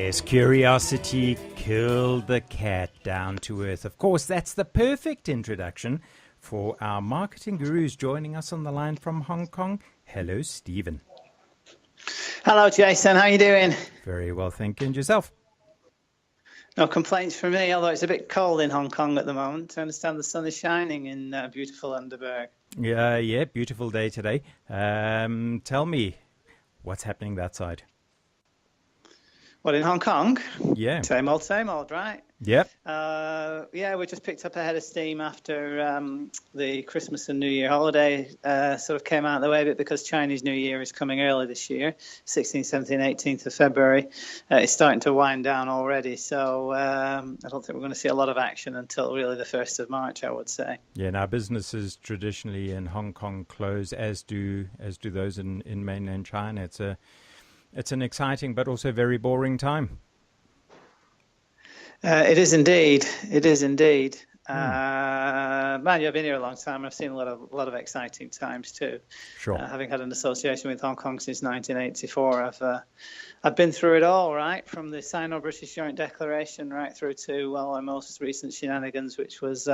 Yes, curiosity killed the cat down to earth. Of course, that's the perfect introduction for our marketing gurus joining us on the line from Hong Kong. Hello, Stephen. Hello, Jason. How are you doing? Very well, thank you. And yourself? No complaints from me, although it's a bit cold in Hong Kong at the moment. I understand the sun is shining in beautiful Underberg. Yeah, beautiful day today. Tell me, what's happening that side? What, in Hong Kong? Yeah. Same old, right? Yep. Yeah, we just picked up a head of steam after the Christmas and New Year holiday sort of came out of the way, but because Chinese New Year is coming early this year, 16th, 17th, 18th of February, it's starting to wind down already. So I don't think we're going to see a lot of action until really the 1st of March, I would say. Yeah, now businesses traditionally in Hong Kong close, as do those in mainland China. It's an exciting but also very boring time. It is indeed. It is indeed. Man, I've been here a long time. I've seen a lot of exciting times too. Sure. Having had an association with Hong Kong since 1984, I've been through it all, right, from the Sino-British Joint Declaration right through to our most recent shenanigans, which was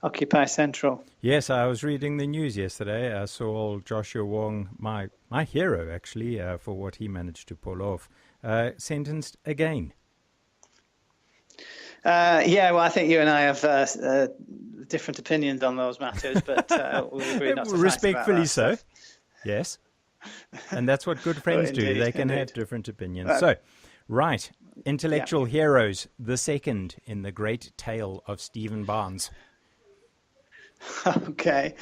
Occupy Central. Yes, I was reading the news yesterday. I saw old Joshua Wong, my hero actually, for what he managed to pull off, sentenced again. Yeah, well, I think you and I have different opinions on those matters, but we agree not to respectfully fight about that. so. Yes, and that's what good friends do. Indeed, They can have different opinions. So, right, Intellectual Heroes, the second in the great tale of Stephen Barnes. Okay.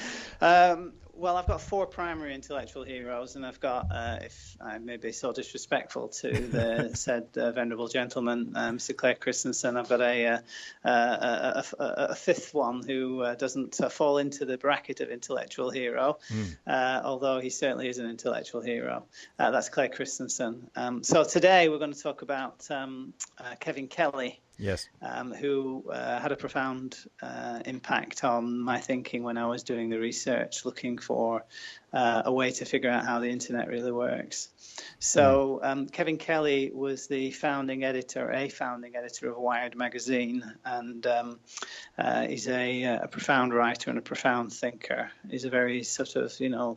Well, I've got 4 primary intellectual heroes, and I've got, if I may be so disrespectful to the said venerable gentleman, Mr. Clay Christensen, I've got a fifth one who doesn't fall into the bracket of intellectual hero, although he certainly is an intellectual hero. That's Clay Christensen. So today we're going to talk about Kevin Kelly. Yes. Who had a profound impact on my thinking when I was doing the research, looking for a way to figure out how the internet really works. So Kevin Kelly was a founding editor of Wired magazine, and he's a profound writer and a profound thinker. He's a very sort of,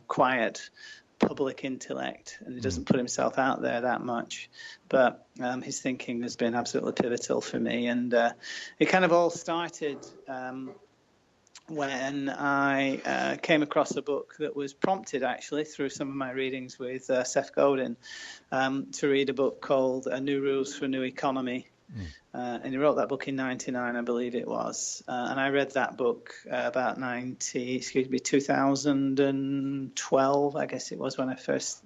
quiet public intellect, and he doesn't put himself out there that much, but his thinking has been absolutely pivotal for me. And it kind of all started when I came across a book that was prompted actually through some of my readings with Seth Godin to read a book called New Rules for a New Economy. And he wrote that book in 1999, I believe it was. And I read that book about 2012, I guess it was, when I first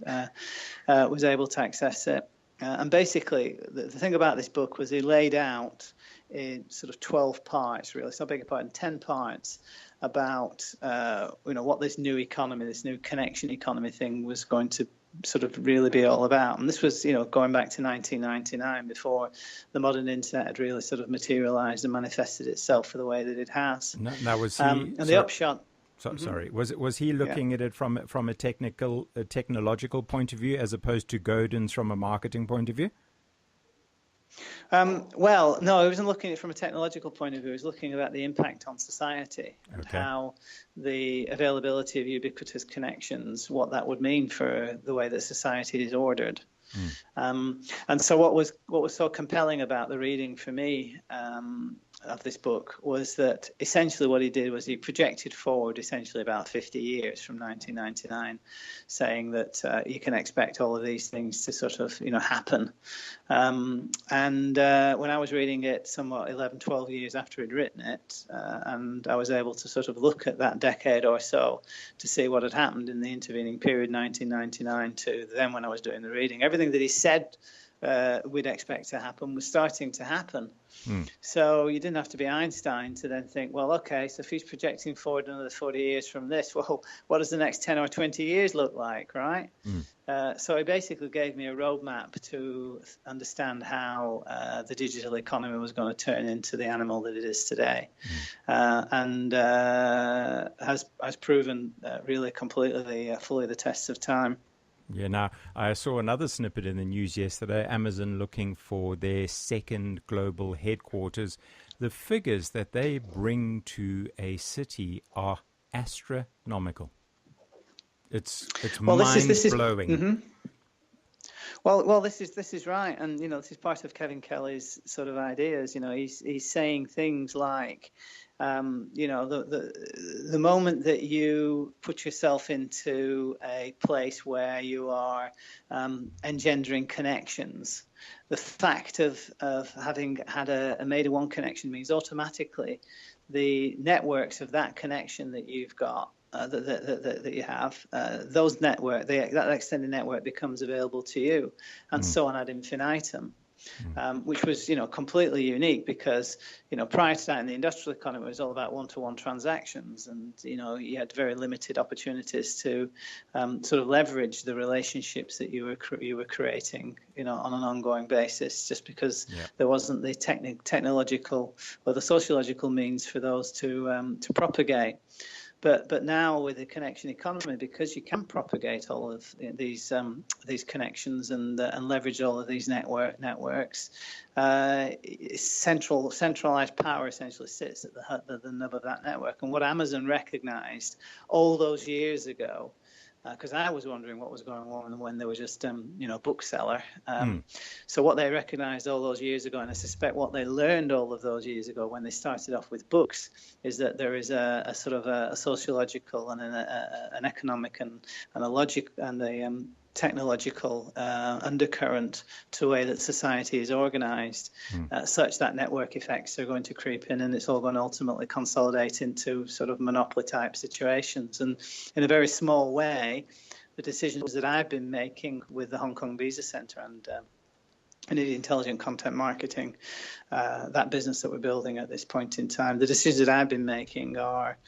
was able to access it. And basically, the thing about this book was he laid out in sort of 12 parts, really, so I beg your pardon, 10 parts about, what this new economy, this new connection economy thing was going to sort of really be all about. And this was, going back to 1999, before the modern internet had really sort of materialized and manifested itself for the way that it has. Now was he? And the upshot. Sorry, was he looking at it from a technological point of view as opposed to Godin's from a marketing point of view? Well, no, he wasn't looking at it from a technological point of view. He was looking about the impact on society and how the availability of ubiquitous connections, what that would mean for the way that society is ordered. And so what was so compelling about the reading for me of this book was that essentially what he did was he projected forward essentially about 50 years from 1999, saying that you can expect all of these things to sort of happen. And when I was reading it somewhat 11, 12 years after he'd written it, and I was able to sort of look at that decade or so to see what had happened in the intervening period, 1999 to then when I was doing the reading, everything that he said we'd expect to happen was starting to happen. So you didn't have to be Einstein to then think, well, okay, so if he's projecting forward another 40 years from this, well, what does the next 10 or 20 years look like, right? So he basically gave me a roadmap to understand how the digital economy was going to turn into the animal that it is today, and has proven really completely fully the test of time. Yeah, now I saw another snippet in the news yesterday, Amazon looking for their second global headquarters. The figures that they bring to a city are astronomical. It's Well, this is. mind-blowing. Mhm. Well, this is right, and this is part of Kevin Kelly's sort of ideas. He's saying things like, the moment that you put yourself into a place where you are engendering connections, the fact of having had a Maida One connection means automatically the networks of that connection that you've got. That you have, that extended network becomes available to you, and so on ad infinitum, which was completely unique because prior to that in the industrial economy it was all about one-to-one transactions, and you had very limited opportunities to sort of leverage the relationships that you were creating on an ongoing basis, just because there wasn't the technological or the sociological means for those to propagate. But now with the connection economy, because you can propagate all of these connections and leverage all of these networks, centralized power essentially sits at the nub of that network. And what Amazon recognized all those years ago, because I was wondering what was going on when they were just bookseller. So what they recognized all those years ago, and I suspect what they learned all of those years ago when they started off with books, is that there is a sort of a sociological and an economic and a logic and a technological undercurrent to the way that society is organized, such that network effects are going to creep in, and it's all going to ultimately consolidate into sort of monopoly type situations. And in a very small way, the decisions that I've been making with the Hong Kong Visa Centre and Intelligent Content Marketing, that business that we're building at this point in time, the decisions that I've been making are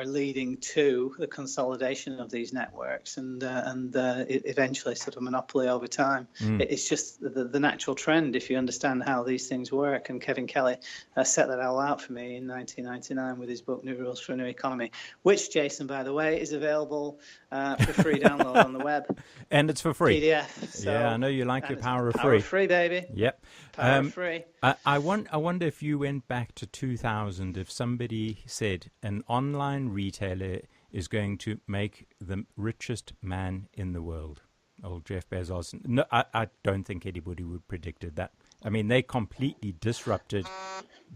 leading to the consolidation of these networks and eventually sort of monopoly over time. It's just the natural trend if you understand how these things work. And Kevin Kelly set that all out for me in 1999 with his book New Rules for a New Economy, which, Jason, by the way, is available for free download on the web. And it's for free. PDF. So, yeah, I know you like your power of free. Power of free, baby. Yep. Power of free. I wonder if you went back to 2000, if somebody said an online retailer is going to make the richest man in the world, old Jeff Bezos. No, I don't think anybody would have predicted that. I mean, they completely disrupted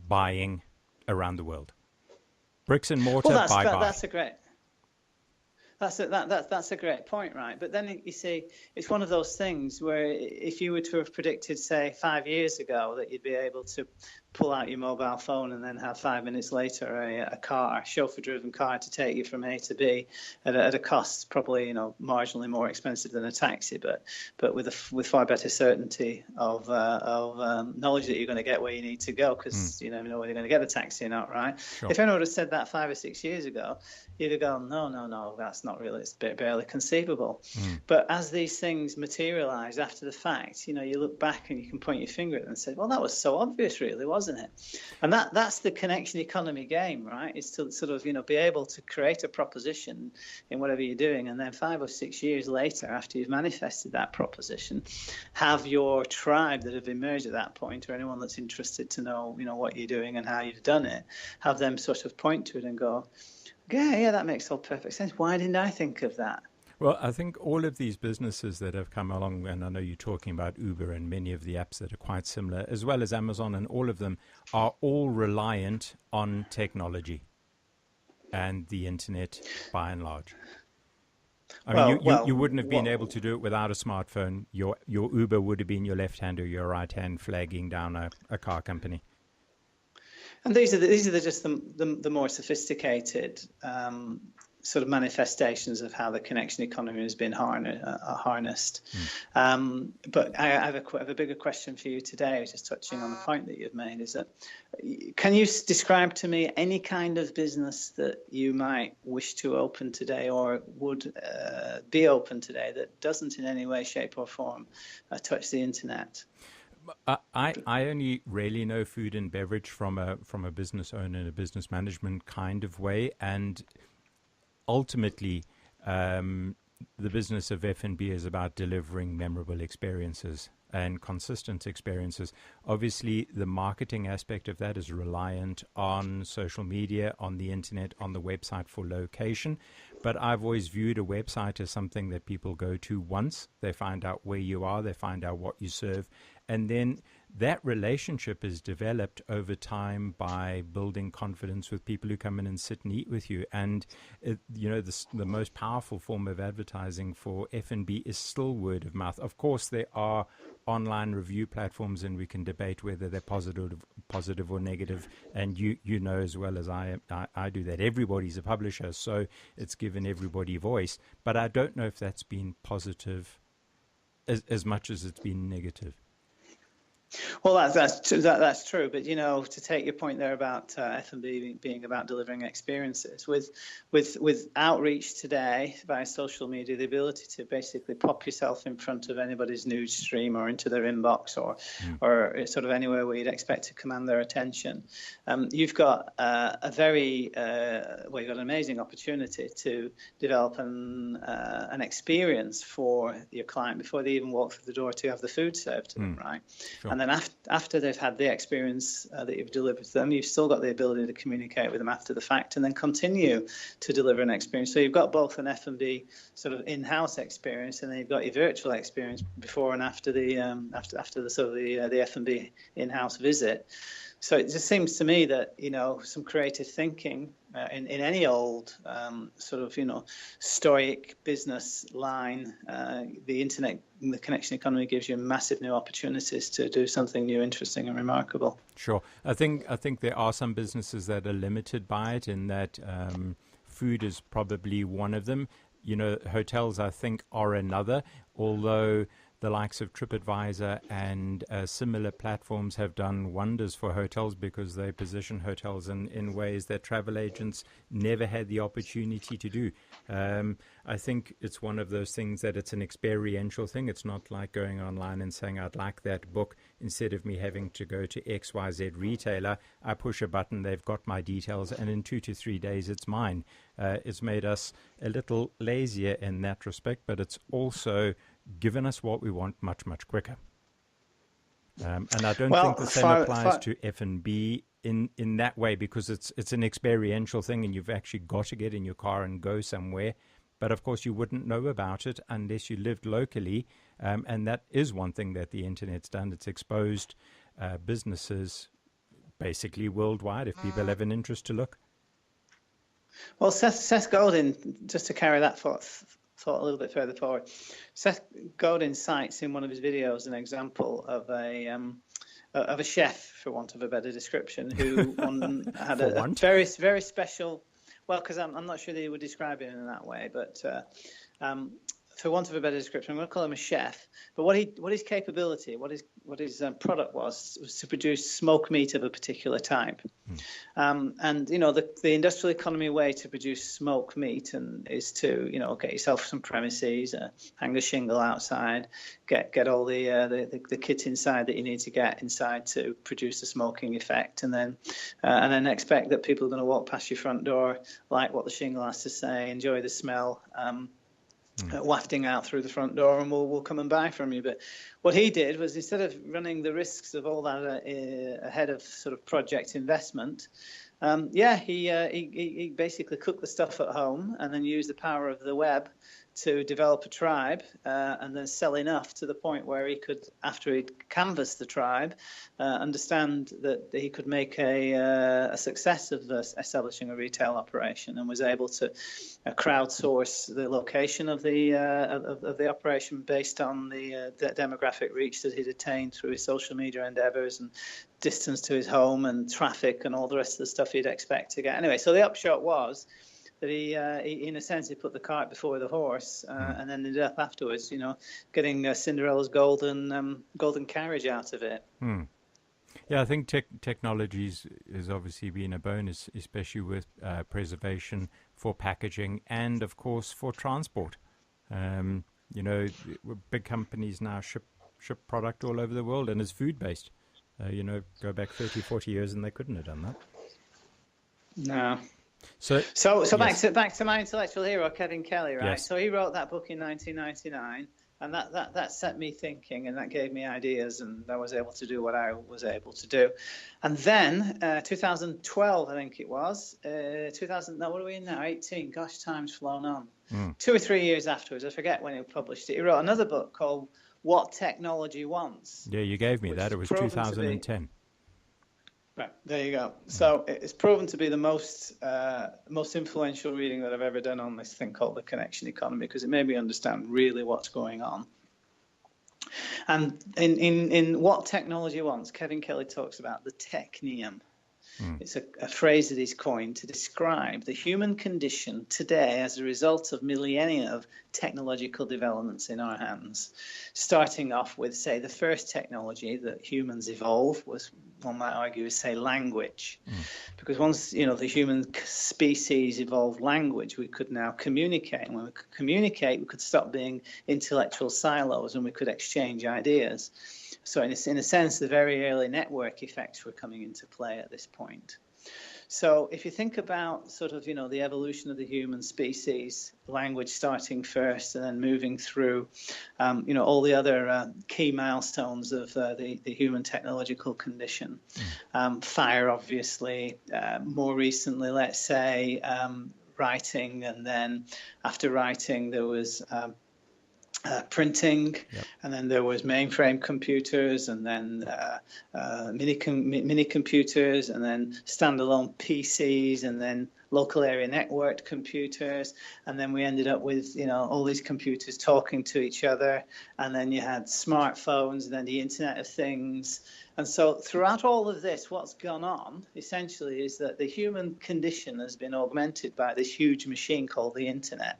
buying around the world. Bricks and mortar, bye-bye. That's a great point, right? But then you see, it's one of those things where if you were to have predicted, say, 5 years ago that you'd be able to pull out your mobile phone and then have 5 minutes later a chauffeur-driven car to take you from A to B at a cost probably marginally more expensive than a taxi, but with far better certainty of knowledge that you're going to get where you need to go, because you never know whether you're going to get a taxi or not, right? Sure. If anyone would have said that 5 or 6 years ago, you'd have gone, no, that's not really, it's barely conceivable. But as these things materialize after the fact, you look back and you can point your finger at them and say, well, that was so obvious, really, wasn't it? And that's the connection economy game, right? Is to sort of be able to create a proposition in whatever you're doing, and then 5 or 6 years later, after you've manifested that proposition, have your tribe that have emerged at that point, or anyone that's interested to know what you're doing and how you've done it, have them sort of point to it and go, yeah, that makes all perfect sense. Why didn't I think of that? Well, I think all of these businesses that have come along, and I know you're talking about Uber and many of the apps that are quite similar, as well as Amazon, and all of them are all reliant on technology and the internet by and large. I mean, you wouldn't have been able to do it without a smartphone. Your Uber would have been your left hand or your right hand flagging down a car company. And these are just the more sophisticated sort of manifestations of how the connection economy has been harnessed. But I have a bigger question for you today, just touching on the point that you've made, is that can you describe to me any kind of business that you might wish to open today or would be open today that doesn't in any way, shape or form touch the internet? I only really know food and beverage from a business owner and a business management kind of way, and ultimately the business of F&B is about delivering memorable experiences and consistent experiences. Obviously, the marketing aspect of that is reliant on social media, on the internet, on the website for location. But I've always viewed a website as something that people go to once. They find out where you are, they find out what you serve, and then that relationship is developed over time by building confidence with people who come in and sit and eat with you. And the most powerful form of advertising for F&B is still word of mouth. Of course, there are online review platforms, and we can debate whether they're positive or negative. And you know as well as I do that everybody's a publisher, so it's given everybody voice. But I don't know if that's been positive as much as it's been negative. Well, that's true. But to take your point there about F&B being about delivering experiences, with outreach today via social media, the ability to basically pop yourself in front of anybody's news stream or into their inbox or sort of anywhere where you'd expect to command their attention, you've got you've got an amazing opportunity to develop an experience for your client before they even walk through the door to have the food served to them, right? Sure. And then after they've had the experience that you've delivered to them, you've still got the ability to communicate with them after the fact and then continue to deliver an experience. So you've got both an F&B sort of in-house experience, and then you've got your virtual experience before and after the the F&B in-house visit. So it just seems to me that, some creative thinking in any old stoic business line, the internet, the connection economy gives you massive new opportunities to do something new, interesting and remarkable. Sure. I think there are some businesses that are limited by it, in that food is probably one of them. Hotels, I think, are another, although the likes of TripAdvisor and similar platforms have done wonders for hotels, because they position hotels in ways that travel agents never had the opportunity to do. I think it's one of those things that it's an experiential thing. It's not like going online and saying, I'd like that book. Instead of me having to go to XYZ retailer, I push a button, they've got my details, and in 2 to 3 days, it's mine. It's made us a little lazier in that respect, but it's also given us what we want much, much quicker. And I don't think the same applies to F&B in that way, because it's an experiential thing, and you've actually got to get in your car and go somewhere. But of course, you wouldn't know about it unless you lived locally. And that is one thing that the internet's done. It's exposed businesses basically worldwide if people have an interest to look. Well, Seth Godin, just to carry that thought a little bit further forward, Seth Godin cites in one of his videos an example of a chef, for want of a better description, who had a very, very special. Well, because I'm not sure that he would describe it in that way, but for want of a better description, I'm going to call him a chef. But what his capability, what his product was to produce smoked meat of a particular type. And the industrial economy way to produce smoked meat is to get yourself some premises, hang a shingle outside, get all the kit inside that you need to get inside to produce the smoking effect, and then expect that people are going to walk past your front door, like what the shingle has to say, enjoy the smell. Wafting out through the front door, and we'll come and buy from you. But what he did was, instead of running the risks of all that ahead of sort of project investment, he basically cooked the stuff at home and then used the power of the web to develop a tribe, and then sell enough to the point where he could, after he'd canvassed the tribe, understand that he could make a success of establishing a retail operation, and was able to crowdsource the location of the operation based on the demographic reach that he'd attained through his social media endeavors, and distance to his home, and traffic, and all the rest of the stuff you'd expect to get. Anyway, so the upshot was that he in a sense, he put the cart before the horse, and then ended up afterwards, getting Cinderella's golden carriage out of it. Yeah, I think technology has obviously been a bonus, especially with preservation, for packaging, and of course for transport. Big companies now ship product all over the world, and it's food based. Go back 30, 40 years and they couldn't have done that. No. So yes. back to my intellectual hero, Kevin Kelly, right? Yes. So he wrote that book in 1999, and that set me thinking, and that gave me ideas, and I was able to do what I was able to do. And then 2012, I think it was, 2000. No, what are we in now? 18. Gosh, time's flown on. 2 or 3 years afterwards, I forget when he published it. He wrote another book called What Technology Wants. Yeah, you gave me that. It was 2010. Right, there you go. So it's proven to be the most influential reading that I've ever done on this thing called the connection economy, because it made me understand really what's going on. And in What Technology Wants, Kevin Kelly talks about the technium. It's a phrase that he's coined to describe the human condition today as a result of millennia of technological developments in our hands. Starting off with, say, the first technology that humans evolved was, one might argue, is, say, language. Because once, the human species evolved language, we could now communicate. And when we could communicate, we could stop being intellectual silos and we could exchange ideas. So in a sense, the very early network effects were coming into play at this point. So if you think about sort of, the evolution of the human species, language starting first and then moving through, all the other key milestones of the human technological condition. Fire, obviously, more recently, let's say, writing, and then after writing there was printing, and then there was mainframe computers, and then mini computers, and then standalone PCs, and then local area networked computers, and then we ended up with all these computers talking to each other, and then you had smartphones, and then the Internet of Things. And so throughout all of this, what's gone on essentially is that the human condition has been augmented by this huge machine called the Internet.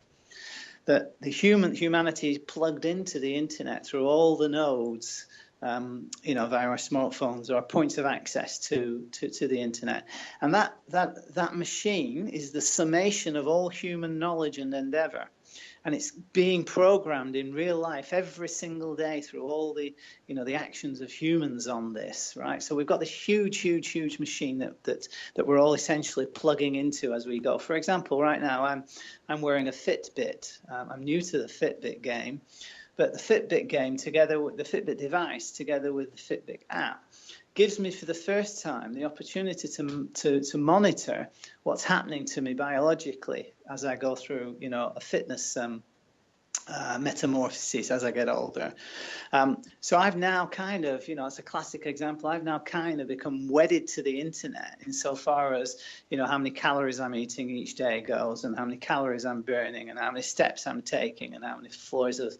That the humanity is plugged into the Internet through all the nodes, via our smartphones or points of access to the Internet. And that machine is the summation of all human knowledge and endeavor. And it's being programmed in real life every single day through all the actions of humans on this, right? So we've got this huge machine that we're all essentially plugging into as we go. For example, right now I'm wearing a Fitbit. I'm new to the Fitbit game, but the Fitbit game together with the Fitbit device together with the Fitbit app gives me for the first time the opportunity to monitor what's happening to me biologically as I go through, a fitness metamorphosis as I get older. So I've now kind of, it's a classic example, I've now kind of become wedded to the Internet insofar as, how many calories I'm eating each day goes, and how many calories I'm burning, and how many steps I'm taking, and how many floors of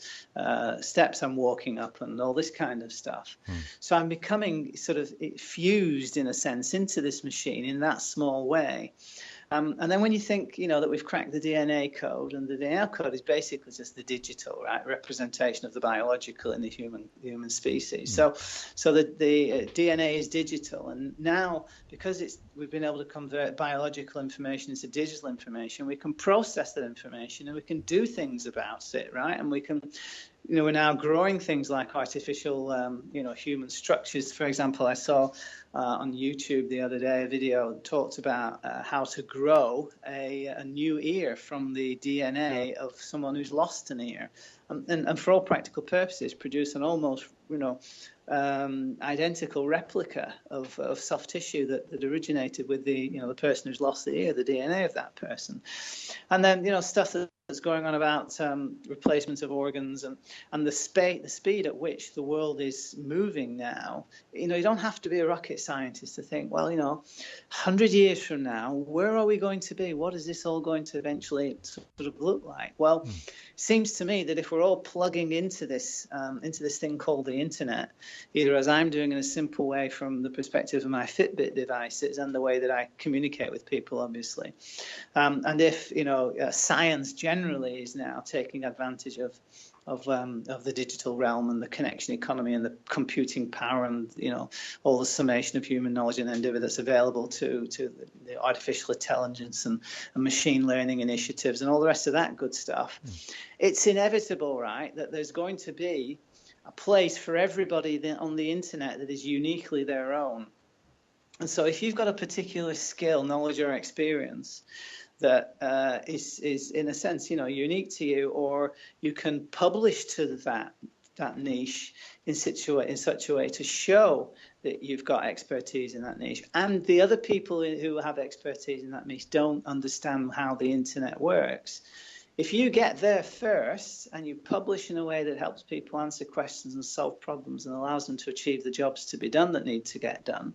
steps I'm walking up, and all this kind of stuff. So I'm becoming sort of fused, in a sense, into this machine in that small way. And then when you think, that we've cracked the DNA code, and the DNA code is basically just the digital, right, representation of the biological in the human species. So the DNA is digital, and now because we've been able to convert biological information into digital information, we can process that information and we can do things about it, right? And we can. We're now growing things like artificial, human structures. For example, I saw on YouTube the other day a video that talked about how to grow a new ear from the DNA of someone who's lost an ear, and for all practical purposes, produce an almost, identical replica of soft tissue that originated with the person who's lost the ear, the DNA of that person. And then stuff that's going on about replacement of organs and the speed at which the world is moving now. You don't have to be a rocket scientist to think, well, 100 years from now, where are we going to be? What is this all going to eventually sort of look like? Well, it seems to me that if we're all plugging into this thing called the Internet, either as I'm doing in a simple way from the perspective of my Fitbit devices and the way that I communicate with people, obviously, and if science generally is now taking advantage of the digital realm and the connection economy and the computing power and all the summation of human knowledge and endeavor that's available to the artificial intelligence and machine learning initiatives and all the rest of that good stuff. It's inevitable, right, that there's going to be a place for everybody on the Internet that is uniquely their own. And so if you've got a particular skill, knowledge, or experience that is in a sense, unique to you, or you can publish to that niche in such a way to show that you've got expertise in that niche, and the other people who have expertise in that niche don't understand how the internet works. If you get there first and you publish in a way that helps people answer questions and solve problems and allows them to achieve the jobs to be done that need to get done,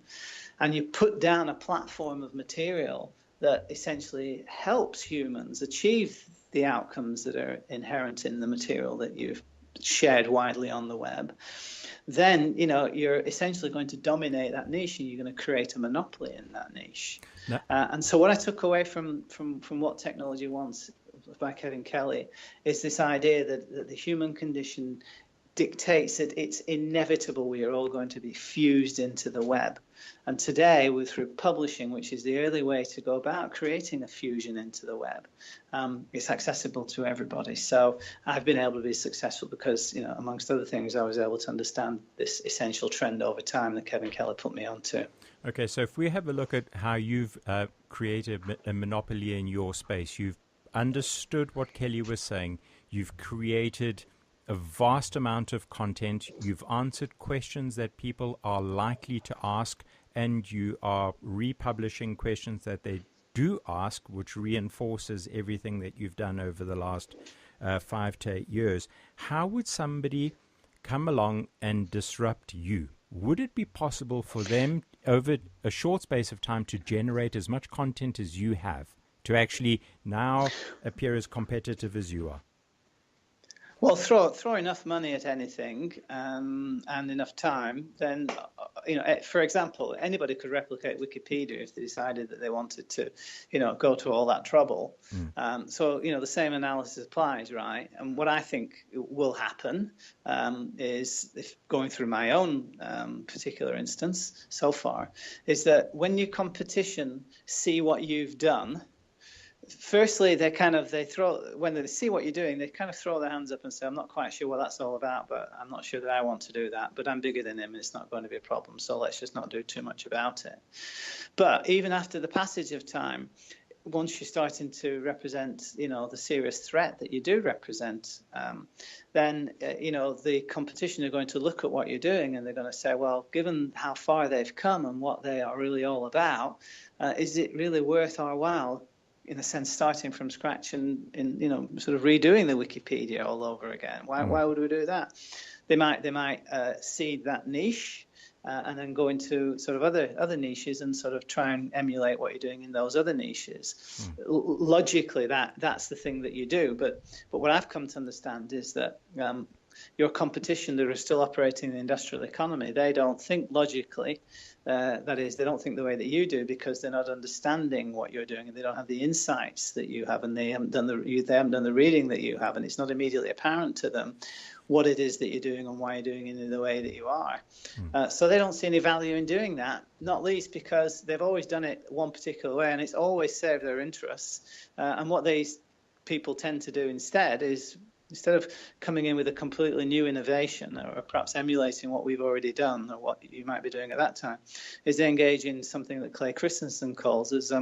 and you put down a platform of material that essentially helps humans achieve the outcomes that are inherent in the material that you've shared widely on the web, then you're essentially going to dominate that niche, and you're going to create a monopoly in that niche. No. And so what I took away from What Technology Wants by Kevin Kelly is this idea that the human condition dictates that it's inevitable we are all going to be fused into the web. And today, through publishing, which is the early way to go about creating a fusion into the web, it's accessible to everybody. So I've been able to be successful because, amongst other things, I was able to understand this essential trend over time that Kevin Kelly put me onto. Okay, so if we have a look at how you've created a monopoly in your space, you've understood what Kelly was saying, you've created a vast amount of content, you've answered questions that people are likely to ask, and you are republishing questions that they do ask, which reinforces everything that you've done over the last 5 to 8 years. How would somebody come along and disrupt you? Would it be possible for them over a short space of time to generate as much content as you have, to actually now appear as competitive as you are? Well, throw enough money at anything and enough time, then, for example, anybody could replicate Wikipedia if they decided that they wanted to, go to all that trouble. So, the same analysis applies, right? And what I think will happen is, if going through my own particular instance so far, is that when your competition see what you've done, firstly, when they see what you're doing, they kind of throw their hands up and say, I'm not quite sure what that's all about, but I'm not sure that I want to do that, but I'm bigger than him and it's not going to be a problem, so let's just not do too much about it. But even after the passage of time, once you're starting to represent, the serious threat that you do represent, then, the competition are going to look at what you're doing and they're going to say, well, given how far they've come and what they are really all about, is it really worth our while, in a sense, starting from scratch and sort of redoing the Wikipedia all over again? Why would we do that? They might seed that niche and then go into sort of other niches and sort of try and emulate what you're doing in those other niches. Logically, that's the thing that you do. But what I've come to understand is that your competition that are still operating in the industrial economy, they don't think logically. That is, they don't think the way that you do, because they're not understanding what you're doing, and they don't have the insights that you have, and they haven't done the reading that you have, and it's not immediately apparent to them what it is that you're doing and why you're doing it in the way that you are. So they don't see any value in doing that, not least because they've always done it one particular way, and it's always served their interests. And what these people tend to do instead is, instead of coming in with a completely new innovation, or perhaps emulating what we've already done or what you might be doing at that time, is they engage in something that Clay Christensen calls as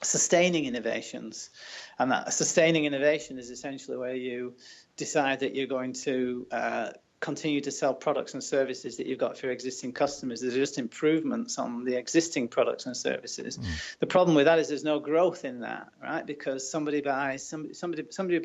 sustaining innovations. And that sustaining innovation is essentially where you decide that you're going to continue to sell products and services that you've got for your existing customers. There's just improvements on the existing products and services. The problem with that is there's no growth in that, right? Because somebody who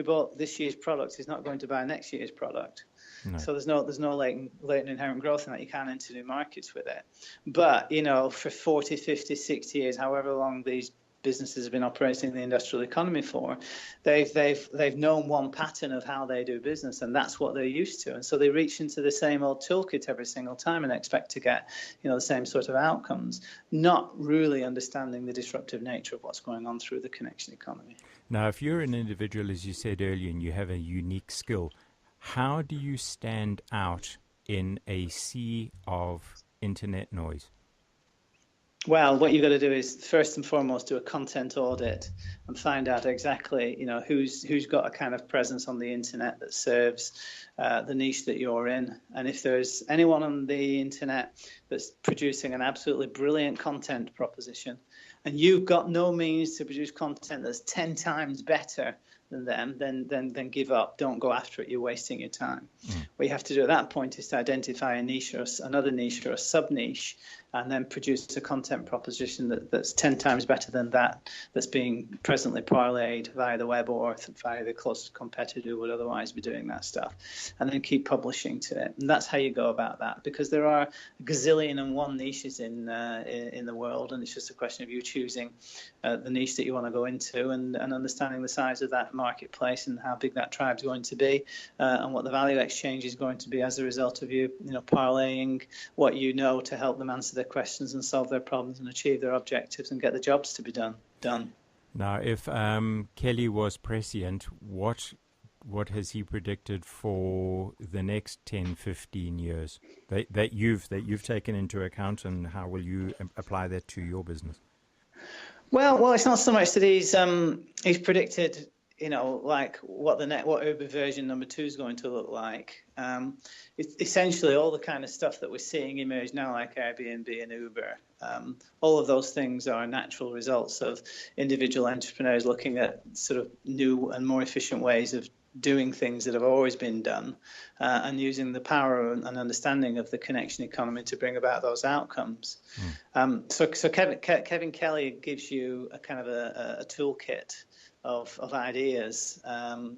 bought this year's product is not going to buy next year's product. No. So there's no latent inherent growth in that. You can't enter new markets with it. But, for 40, 50, 60 years, however long these businesses have been operating in the industrial economy for, they've known one pattern of how they do business, and that's what they're used to. And so they reach into the same old toolkit every single time and expect to get, the same sort of outcomes, not really understanding the disruptive nature of what's going on through the connection economy. Now, if you're an individual, as you said earlier, and you have a unique skill, how do you stand out in a sea of internet noise? Well, what you've got to do is first and foremost do a content audit and find out exactly, who's got a kind of presence on the internet that serves the niche that you're in. And if there's anyone on the internet that's producing an absolutely brilliant content proposition, and you've got no means to produce content that's 10 times better than them, then give up. Don't go after it. You're wasting your time. What you have to do at that point is to identify a niche or another niche or a sub niche, and then produce a content proposition that's 10 times better than that's being presently parlayed via the web or via the closest competitor who would otherwise be doing that stuff, and then keep publishing to it. And that's how you go about that, because there are a gazillion and one niches in the world, and it's just a question of you choosing the niche that you want to go into and understanding the size of that marketplace and how big that tribe's going to be, and what the value exchange is going to be as a result of you parlaying what you know to help them answer their questions and solve their problems and achieve their objectives and get the jobs to be done. Now, if Kelly was prescient, what has he predicted for the next 10, 15 years that you've taken into account, and how will you apply that to your business? Well, it's not so much that he's predicted, like what Uber version number 2 is going to look like. It's essentially all the kind of stuff that we're seeing emerge now, like Airbnb and Uber. All of those things are natural results of individual entrepreneurs looking at sort of new and more efficient ways of doing things that have always been done, and using the power and understanding of the connection economy to bring about those outcomes. So Kevin Kelly gives you a kind of a toolkit of ideas,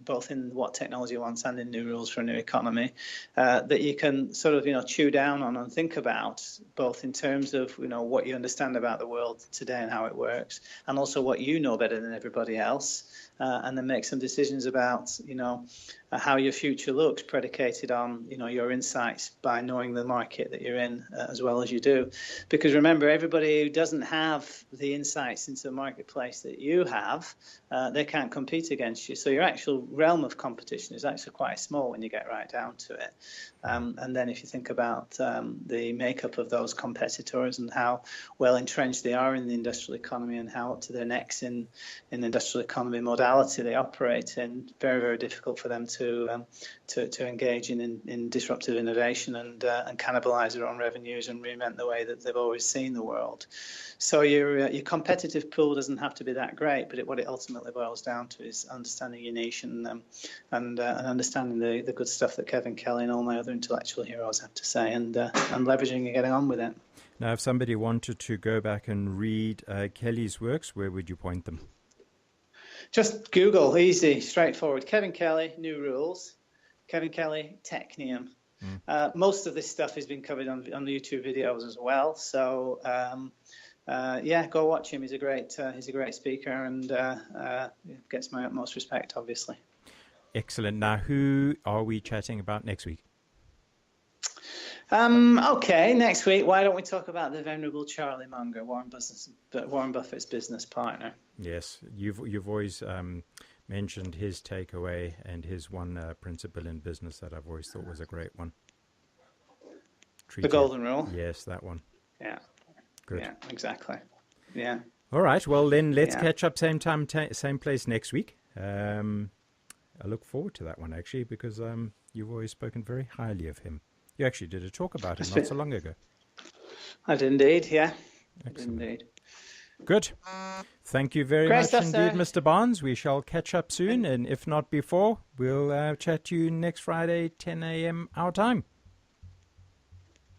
both in what technology wants and in new rules for a new economy, that you can sort of chew down on and think about, both in terms of what you understand about the world today and how it works, and also what you know better than everybody else, and then make some decisions about how your future looks, predicated on your insights by knowing the market that you're in as well as you do. Because remember, everybody who doesn't have the insights into the marketplace that you have, they can't compete against you. So your actual realm of competition is actually quite small when you get right down to it. And then if you think about the makeup of those competitors and how well entrenched they are in the industrial economy and how up to their necks in the industrial economy modality they operate in, very, very difficult for them to engage in disruptive innovation and cannibalize their own revenues and reinvent the way that they've always seen the world. So your competitive pool doesn't have to be that great, but what it ultimately boils down to is understanding your niche and understanding the good stuff that Kevin Kelly and all my other intellectual heroes have to say, and leveraging and getting on with it. Now, if somebody wanted to go back and read Kelly's works, where would you point them? Just Google, easy, straightforward. Kevin Kelly, New Rules. Kevin Kelly, Technium. Most of this stuff has been covered on the YouTube videos as well. So go watch him. He's a great speaker, and gets my utmost respect, obviously. Excellent. Now, who are we chatting about next week? Okay, next week, why don't we talk about the venerable Charlie Munger, Warren Buffett's business partner? Yes, you've always mentioned his takeaway and his one principle in business that I've always thought was a great one. The golden rule? Yes, that one. Yeah. Good. Yeah, exactly. Yeah. All right, well then let's catch up same time, same place next week. I look forward to that one, actually, because you've always spoken very highly of him. You actually did a talk about him not so long ago. I did indeed, yeah. Excellent. Indeed. Good. Thank you very much indeed, Mr. Barnes. We shall catch up soon, and if not before, we'll chat to you next Friday, 10 a.m. our time.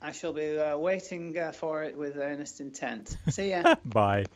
I shall be waiting for it with earnest intent. See ya. Bye.